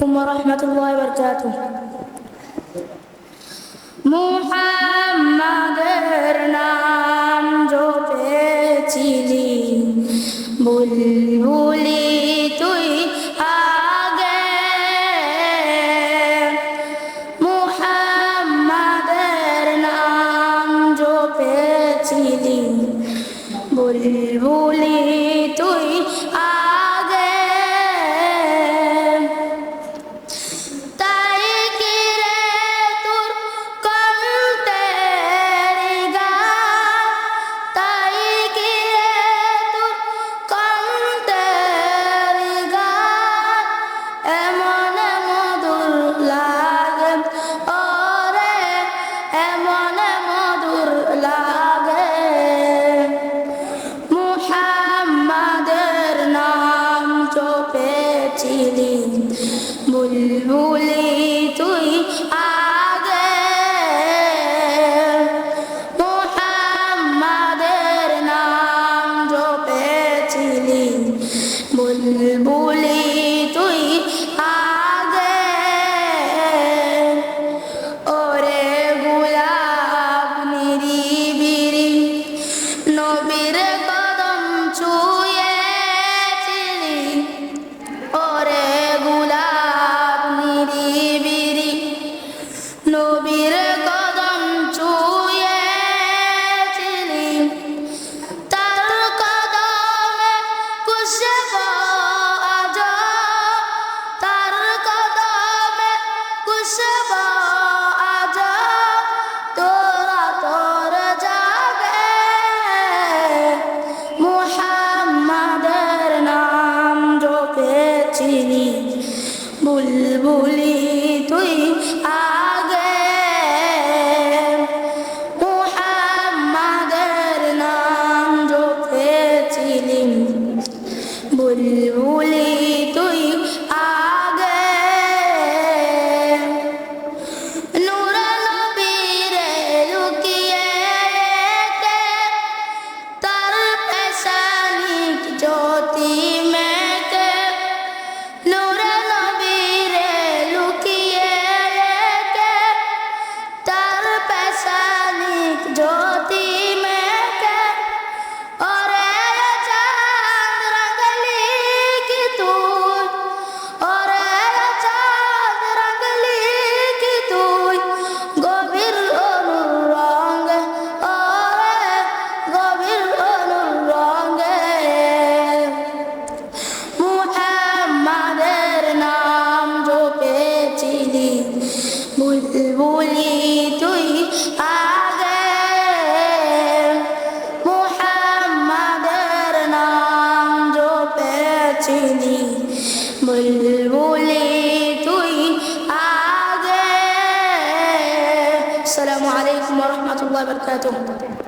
ورحمة الله وبركاته মুহাম্মাদের নাম জপেছিলি বুলবুলি তুই আগে মুহাম্মাদের নাম জপেছিলি বুলবুলি তুই আগে তাই কি রে তোর কণ্ঠের গান তাই কি রে তোর কণ্ঠের গান এমন মধুর লাগে ওরে এমন মধুর লাগে মুহাম্মাদের নাম জপেছিলি বুলবুলি তুই আগে মুহাম্মাদের নাম জপেছিলি বুলবুলি তুই আগে ওরে গোলাপ নিরিবিরি নবীর কদম ছুঁয়েছিলি ওরে গোলাপ নিরিবিরি নবীর কদম ছুঁয়েছিলি তার কদমে খুশবু আজ তার কদমে খুশবু আজ তোরা তোর জাগে মুহাম্মাদের নাম জপেছিলি বুলবুলি তুই আগে মুহাম্মাদের নাম জপেছিলি বুলবুলি তুই আগে নূর নবীরে লুকিয়ে রেখে তার পেশানিক জ্যোতি মেকে নূর নবীরে লুকিয়ে রেখে তার পেশানিক জ্যোতি মেকে ওরে চাঁদ রাঙলি কি তুই ওরে চাঁদ রাঙলি কি তুই গভীর অনুরঙ্গে ওরে গভীর অনুরঙ্গে মুহাম্মাদের নাম জপেছিলি বুলবুলি তুই আগে মুহাম্মাদের নাম জপেছিলি বুলবুলি তুই আগে আসসালামু আলাইকুম ওয়া রাহমাতুল্লাহি ওয়া বারাকাতুহু